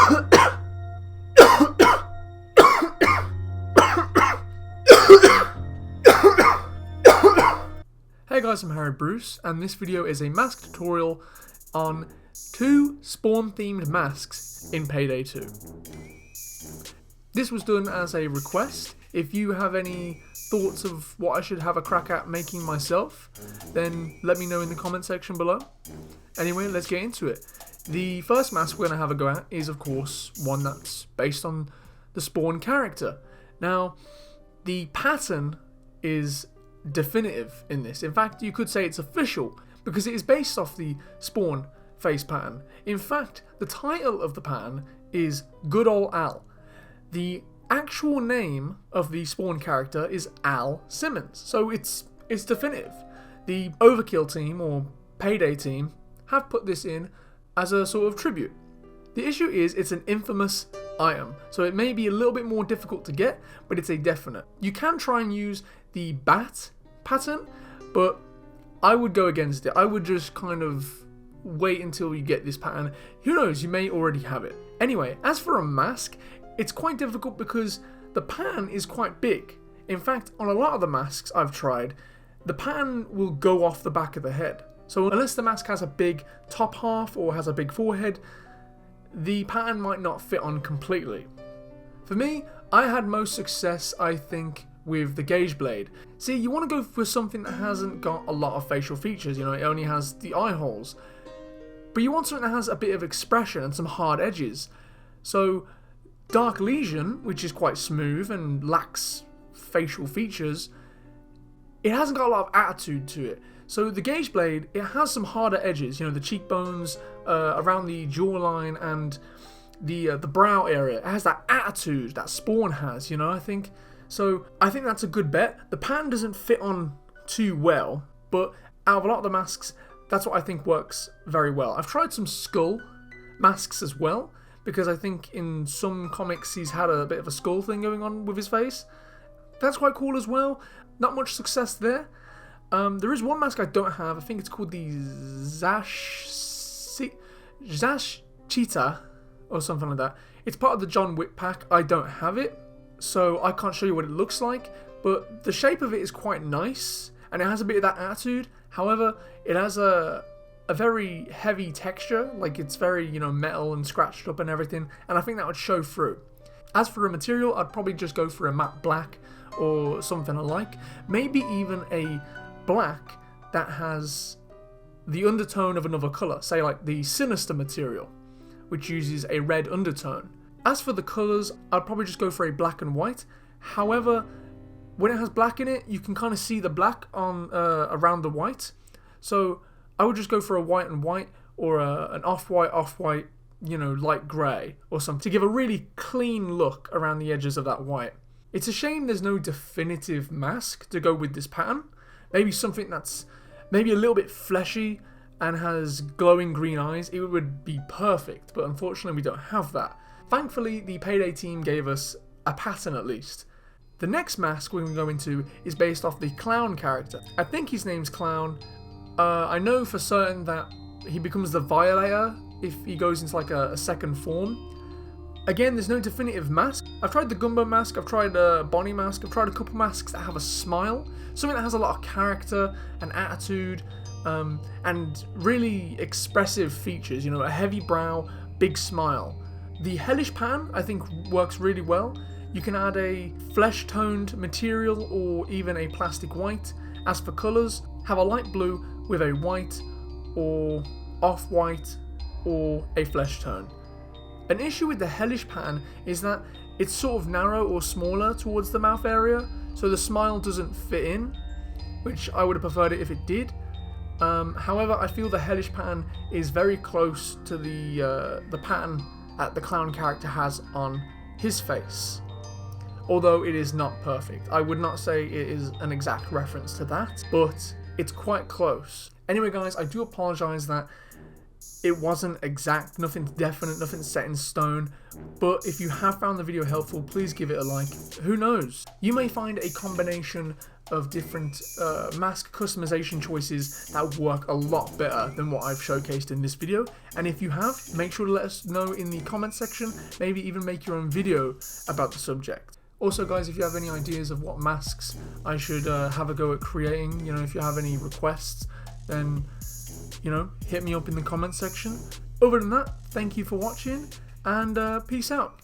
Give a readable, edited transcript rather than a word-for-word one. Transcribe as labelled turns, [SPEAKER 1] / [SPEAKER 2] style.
[SPEAKER 1] Hey guys, I'm Harry Bruce, and this video is a mask tutorial on 2 spawn-themed masks in Payday 2. This was done as a request. If you have any thoughts of what I should have a crack at making myself, then let me know in the comment section below. Anyway, let's get into it. The first mask we're going to have a go at is, of course, one that's based on the spawn character. Now, the pattern is definitive in this. In fact, you could say it's official because it is based off the spawn face pattern. In fact, the title of the pattern is Good Ol' Al. The actual name of the spawn character is Al Simmons, so it's definitive. The Overkill team or Payday team have put this in as a sort of tribute. The issue is it's an infamous item, so it may be a little bit more difficult to get, but it's a definite. You can try and use the bat pattern, but I would go against it. I would just kind of wait until you get this pattern. Who knows, you may already have it. Anyway, as for a mask, it's quite difficult because the pattern is quite big. In fact, on a lot of the masks I've tried, the pattern will go off the back of the head. So unless the mask has a big top half or has a big forehead, the pattern might not fit on completely. For me, I had most success, I think, with the Gage Blade. See, you want to go for something that hasn't got a lot of facial features, you know, it only has the eye holes. But you want something that has a bit of expression and some hard edges. So, Dark Legion, which is quite smooth and lacks facial features, it hasn't got a lot of attitude to it. So the Gage Blade, it has some harder edges, you know, the cheekbones, around the jawline and the brow area. It has that attitude that Spawn has, you know, I think. So I think that's a good bet. The pattern doesn't fit on too well, but out of a lot of the masks, that's what I think works very well. I've tried some skull masks as well, because I think in some comics he's had a bit of a skull thing going on with his face. That's quite cool as well. Not much success there. There is one mask I don't have. I think it's called the Zash Cheetah or something like that. It's part of the John Wick pack. I don't have it, so I can't show you what it looks like, but the shape of it is quite nice and it has a bit of that attitude. However, it has a very heavy texture, like it's very, you know, metal and scratched up and everything, and I think that would show through. As for a material, I'd probably just go for a matte black or something alike, maybe even a black that has the undertone of another colour, say like the Sinister material, which uses a red undertone. As for the colours, I'd probably just go for a black and white. However, when it has black in it, you can kind of see the black on around the white, so I would just go for a white and white or an off-white, you know, light grey or something to give a really clean look around the edges of that white. It's a shame there's no definitive mask to go with this pattern. Maybe something that's maybe a little bit fleshy and has glowing green eyes. It would be perfect, but unfortunately we don't have that. Thankfully, the Payday team gave us a pattern at least. The next mask we're going to go into is based off the Clown character. I think his name's Clown. I know for certain that he becomes the Violator if he goes into like a second form. Again, there's no definitive mask. I've tried the Gumbo mask, I've tried a Bonnie mask, I've tried a couple masks that have a smile. Something that has a lot of character and attitude, and really expressive features, you know, a heavy brow, big smile. The Hellish pattern, I think, works really well. You can add a flesh-toned material or even a plastic white. As for colours, have a light blue with a white or off-white or a flesh tone. An issue with the Hellish pattern is that it's sort of narrow or smaller towards the mouth area, so the smile doesn't fit in, which I would have preferred it if it did. However, I feel the Hellish pattern is very close to the pattern that the Clown character has on his face, although it is not perfect. I would not say it is an exact reference to that, but it's quite close. Anyway guys, I do apologise that it wasn't exact, nothing definite, nothing set in stone, but if you have found the video helpful, please give it a like. Who knows? You may find a combination of different mask customization choices that work a lot better than what I've showcased in this video. And if you have, make sure to let us know in the comment section, maybe even make your own video about the subject. Also guys, if you have any ideas of what masks I should have a go at creating, you know, if you have any requests, then, you know, hit me up in the comment section. Other than that, thank you for watching, and peace out.